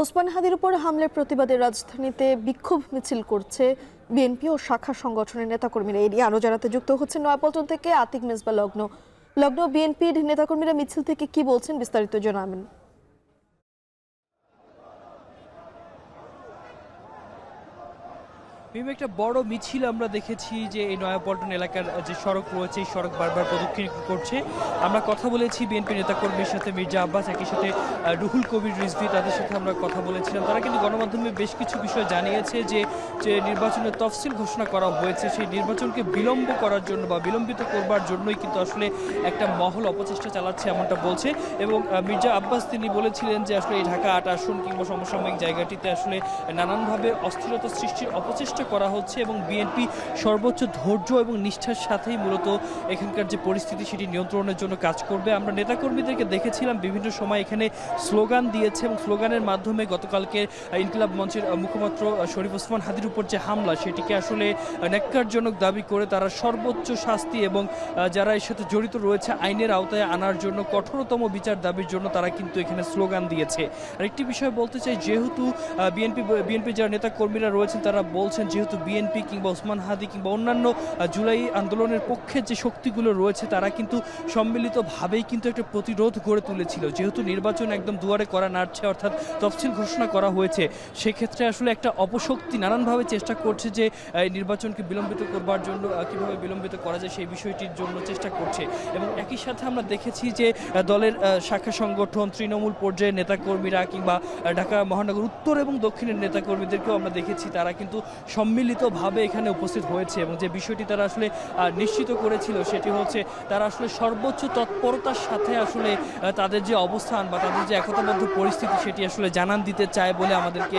ওসমান হাদির উপর হামলার প্রতিবাদে রাজধানীতে বিক্ষোভ মিছিল করছে বিএনপি ও শাখা সংগঠনের নেতাকর্মীরা। এই নিয়ে আরো জানাতে যুক্ত হচ্ছে নয়াপল্টন থেকে আতিক মেজবা লগ্ন। বিএনপির নেতাকর্মীরা মিছিল থেকে কি বলছেন বিস্তারিত জানাবেন। একটা বড় মিছিল আমরা দেখেছি যে এই নয়াপল্টন এলাকার যে সড়ক রয়েছে এই সড়ক বারবার প্রদক্ষিণ করছে। আমরা কথা বলেছি বিএনপি নেতাকর্মীর সাথে, মির্জা আব্বাস, একই সাথে রুহুল কবির রিজভী, তাদের সাথে আমরা কথা বলেছিলাম। তারা কিন্তু গণমাধ্যমে বেশ কিছু বিষয় জানিয়েছে যে নির্বাচনের তফসিল ঘোষণা করা হয়েছে, সেই নির্বাচনকে বিলম্ব করার জন্য বা বিলম্বিত করবার জন্যই কিন্তু আসলে একটা মহল অপচেষ্টা চালাচ্ছে এমনটা বলছে। এবং মির্জা আব্বাস তিনি বলেছিলেন যে আসলে এই ঢাকা ৮ আসন কিংবা সমসাময়িক জায়গাটিতে আসলে নানানভাবে অস্থিরতা সৃষ্টির অপচেষ্টা করা হচ্ছে এবং বিএনপি সর্বোচ্চ ধৈর্য এবং নিষ্ঠার সাথেই মূলত এখানকার যে পরিস্থিতি সেটি নিয়ন্ত্রণের জন্য কাজ করবে। আমরা নেতাকর্মীদেরকে দেখেছিলাম বিভিন্ন সময় এখানে স্লোগান দিয়েছে এবং স্লোগানের মাধ্যমে গতকালকে ইনকিলাব মঞ্চের মুখপাত্র শরীফ ওসমান হাদির উপর যে হামলা সেটিকে আসলে ন্যাক্কারজনক দাবি করে তারা সর্বোচ্চ শাস্তি এবং যারা এর সাথে জড়িত রয়েছে আইনের আওতায় আনার জন্য কঠোরতম বিচার দাবির জন্য তারা কিন্তু এখানে স্লোগান দিয়েছে। আরেকটি বিষয় বলতে চাই, যেহেতু বিএনপি যারা নেতাকর্মীরা রয়েছেন তারা বলছেন যেহেতু বিএনপি কিংবা ওসমান হাদি কিংবা অন্যান্য জুলাই আন্দোলনের পক্ষে যে শক্তিগুলো রয়েছে তারা কিন্তু সম্মিলিতভাবেই কিন্তু একটা প্রতিরোধ গড়ে তুলেছিল। যেহেতু নির্বাচন একদম দুয়ারে করা নাড়ছে, অর্থাৎ তফসিল ঘোষণা করা হয়েছে, সেক্ষেত্রে আসলে একটা অপশক্তি নানানভাবে চেষ্টা করছে যে নির্বাচনকে বিলম্বিত করবার জন্য কীভাবে বিলম্বিত করা যায় সেই বিষয়টির জন্য চেষ্টা করছে। এবং একই সাথে আমরা দেখেছি যে দলের শাখা সংগঠন, তৃণমূল পর্যায়ের নেতাকর্মীরা কিংবা ঢাকা মহানগর উত্তর এবং দক্ষিণের নেতাকর্মীদেরকেও আমরা দেখেছি তারা কিন্তু সম্মিলিতভাবে এখানে উপস্থিত হয়েছে এবং যে বিষয়টি তারা আসলে নিশ্চিত করেছিল সেটি হচ্ছে তারা আসলে সর্বোচ্চ তৎপরতার সাথে আসলে তাদের যে অবস্থান বা তাদের যে একতাবদ্ধ পরিস্থিতি সেটি আসলে জানান দিতে চায় বলে আমাদেরকে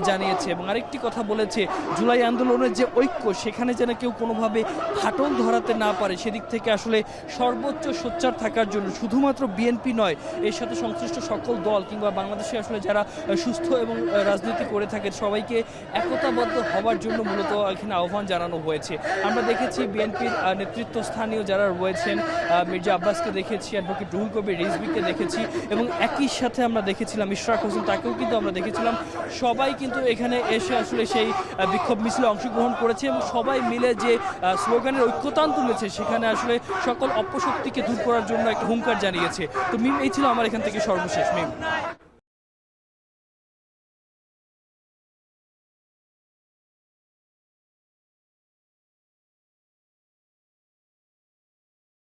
জানিয়েছে। এবং আরেকটি কথা বলেছে, জুলাই আন্দোলনের যে ঐক্য সেখানে যেন কেউ কোনোভাবে ফাটল ধরাতে না পারে সেদিক থেকে আসলে সর্বোচ্চ সোচ্চার থাকার জন্য শুধুমাত্র বিএনপি নয়, এর সাথে সংশ্লিষ্ট সকল দল কিংবা বাংলাদেশে আসলে যারা সুস্থ এবং রাজনীতি করে থাকে সবাইকে একতাবদ্ধ হবার জন্য মূলত এখানে আহ্বান জানানো হয়েছে। আমরা দেখেছি বিএনপির নেতৃত্বস্থানীয় যারা রয়েছেন, মির্জা আব্বাসকে দেখেছি, অ্যাডভোকেট রুহুল কবির রিজভীকে দেখেছি এবং একই সাথে আমরা দেখেছিলাম ইশরাক হোসেন, তাকেও কিন্তু আমরা দেখেছিলাম। সবাই কিন্তু এখানে এসে আসলে সেই বিক্ষোভ মিছিলে অংশগ্রহণ করেছে এবং সবাই মিলে যে স্লোগানের ঐক্যতান তুলেছে সেখানে আসলে সকল অপশক্তিকে দূর করার জন্য একটা হুঙ্কার জানিয়েছে। তো মিম, এই ছিল আমার এখান থেকে সর্বশেষ। মিম।